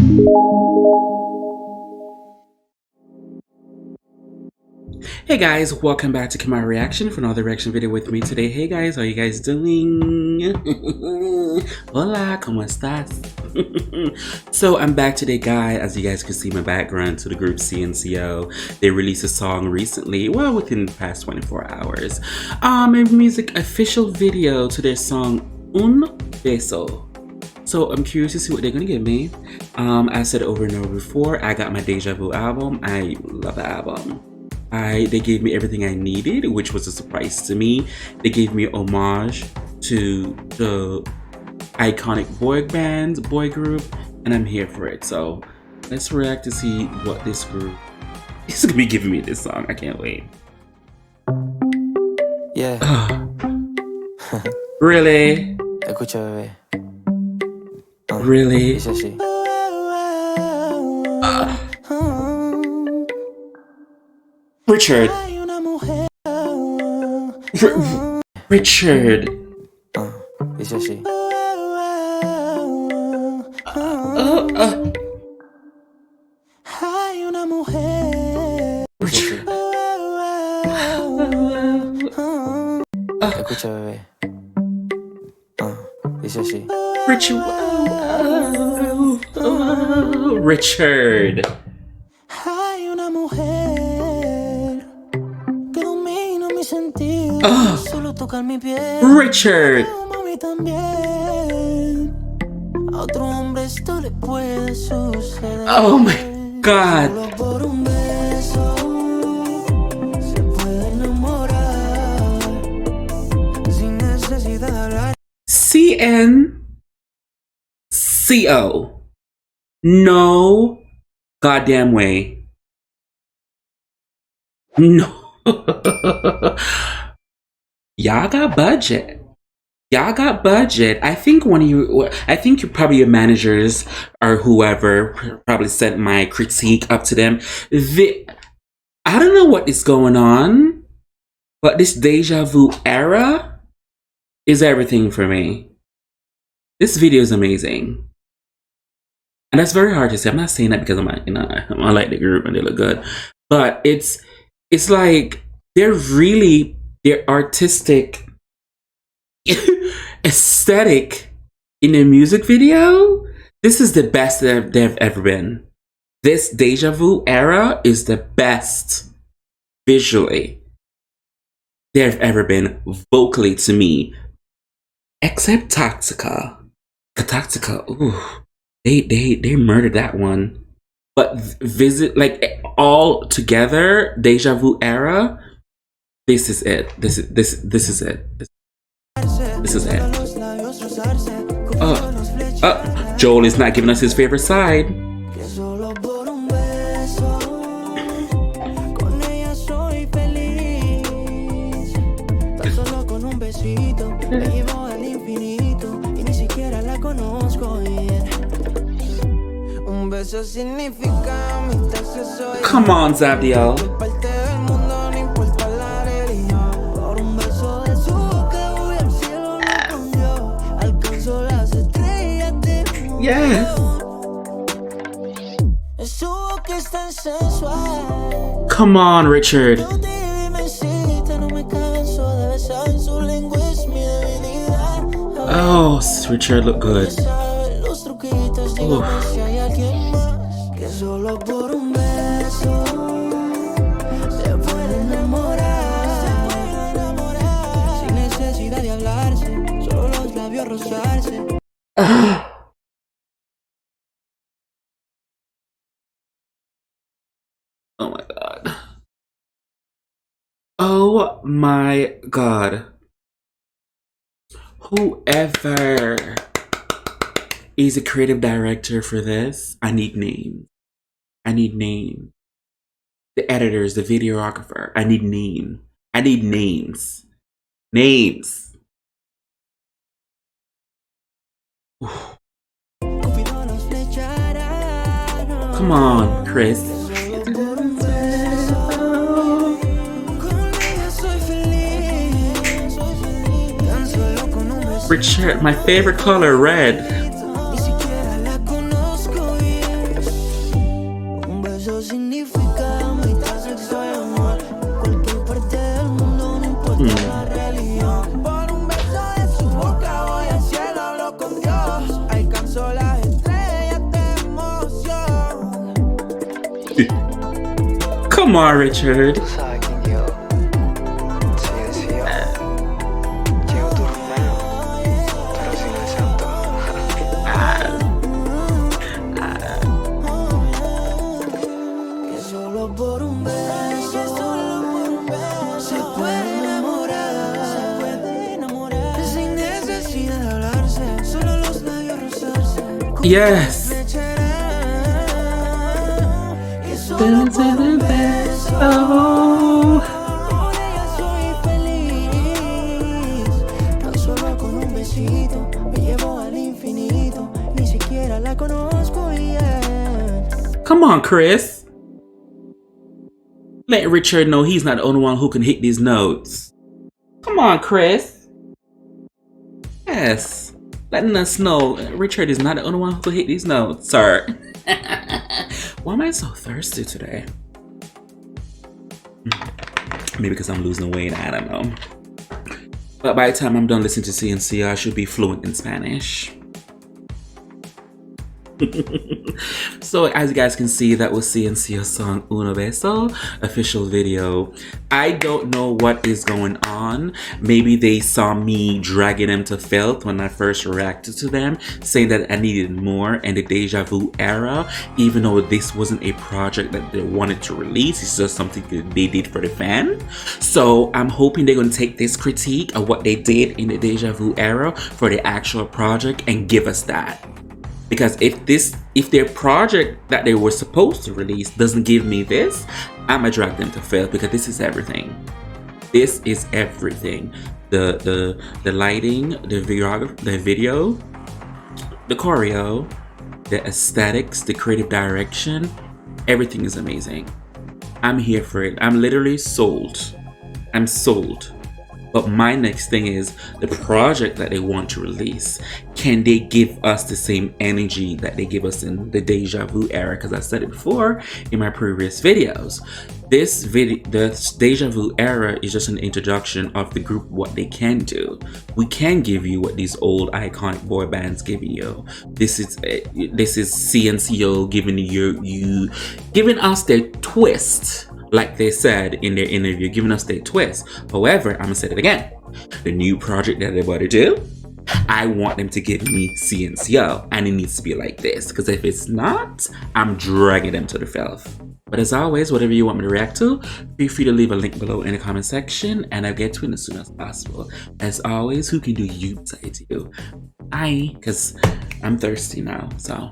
Hey guys, welcome back to Kamara Reaction for another reaction video with me today. Hey guys, how are you guys doing? Hola, ¿cómo estás? So I'm back today, guys. As you guys can see my background to the group CNCO. They released a song recently, well, within the past 24 hours. A music official video to their song Un Beso. So I'm curious to see what they're gonna give me. I said over and over before, I got my Deja Vu album. I love the album. They gave me everything I needed, which was a surprise to me. They gave me homage to the iconic boy group, and I'm here for it. So let's react to see what this group is gonna be giving me this song. I can't wait. Yeah. Really? Escucha, bebé. Really? Dice así. Richard. Richard. Dice así. Hay una mujer. Dice así. Escucha, bebé. Dice así. Richard. Richard. Hay una mujer que domina mis sentidos. Solo tocar mi piel. Richard. Mami también. A otro hombre esto le puede suceder. Oh my God. Solo por un beso se puede enamorar sin necesidad de hablar. CNCO. No goddamn way. No. Y'all got budget. Y'all got budget. I think you probably your managers or whoever probably sent my critique up to them. I don't know what is going on, but this Deja Vu era is everything for me. This video is amazing. And that's very hard to say. I'm not saying that because I like the group and they look good. But it's like their artistic aesthetic in their music video. This is the best they've ever been. This Deja Vu era is the best visually they've ever been vocally to me. Except Toxica. Toxica, ooh. They murdered that one. But like all together, Deja Vu era, this is it. This is it. This is it. Joel is not giving us his favorite side. Come on, Zabdiel. Yes. Come on, Richard. Oh, Richard look good. Ooh. Solo por un beso se puede enamorar sin necesidad de hablarse, solo los labios rozarse. Oh my God. Oh my God. Whoever is a creative director for this, I need names. I need names. The editors, the videographer, I need names. I need names. Names. Come on, Chris. Richard, my favorite color, red. Come on, Richard. Tú sabes quién llegó. Silencio. Llegó tu Romeo, pero sin el santo. Que solo por un beso se puede enamorar, sin necesidad de hablarse, solo los labios rozarse. Yes. Que solo por un beso con ella soy feliz. Tan solo con un besito me llevo al infinito. Ni siquiera la conozco bien. Come on, Chris. Let Richard know he's not the only one who can hit these notes. Come on, Chris. Yes. Letting us know Richard is not the only one who can hit these notes, sir. Why am I so thirsty today? Maybe because I'm losing weight, I don't know. But by the time I'm done listening to CNC, I should be fluent in Spanish. So as you guys can see, that was CNCO's song Uno Beso official video. I don't know what is going on. Maybe they saw me dragging them to filth when I first reacted to them, saying that I needed more in the Deja Vu era, even though this wasn't a project that they wanted to release. It's just something that they did for the fan. So I'm hoping they're going to take this critique of what they did in the Deja Vu era for the actual project and give us that. Because if their project that they were supposed to release doesn't give me this, I'ma drag them to filth, because this is everything. This is everything. The lighting, the video, the choreo, the aesthetics, the creative direction, everything is amazing. I'm here for it. I'm literally sold. I'm sold. But my next thing is the project that they want to release. Can they give us the same energy that they give us in the Deja Vu era? Because I said it before in my previous videos. The Deja Vu era is just an introduction of the group, what they can do. We can give you what these old iconic boy bands give you. This is CNCO giving us their twist. Like they said in their interview, giving us their twist. However, I'm gonna say it again. The new project that they're about to do, I want them to give me CNCO, and it needs to be like this. Because if it's not, I'm dragging them to the filth. But as always, whatever you want me to react to, feel free to leave a link below in the comment section, and I'll get to it as soon as possible. As always, who can do you say to you? Because I'm thirsty now, so.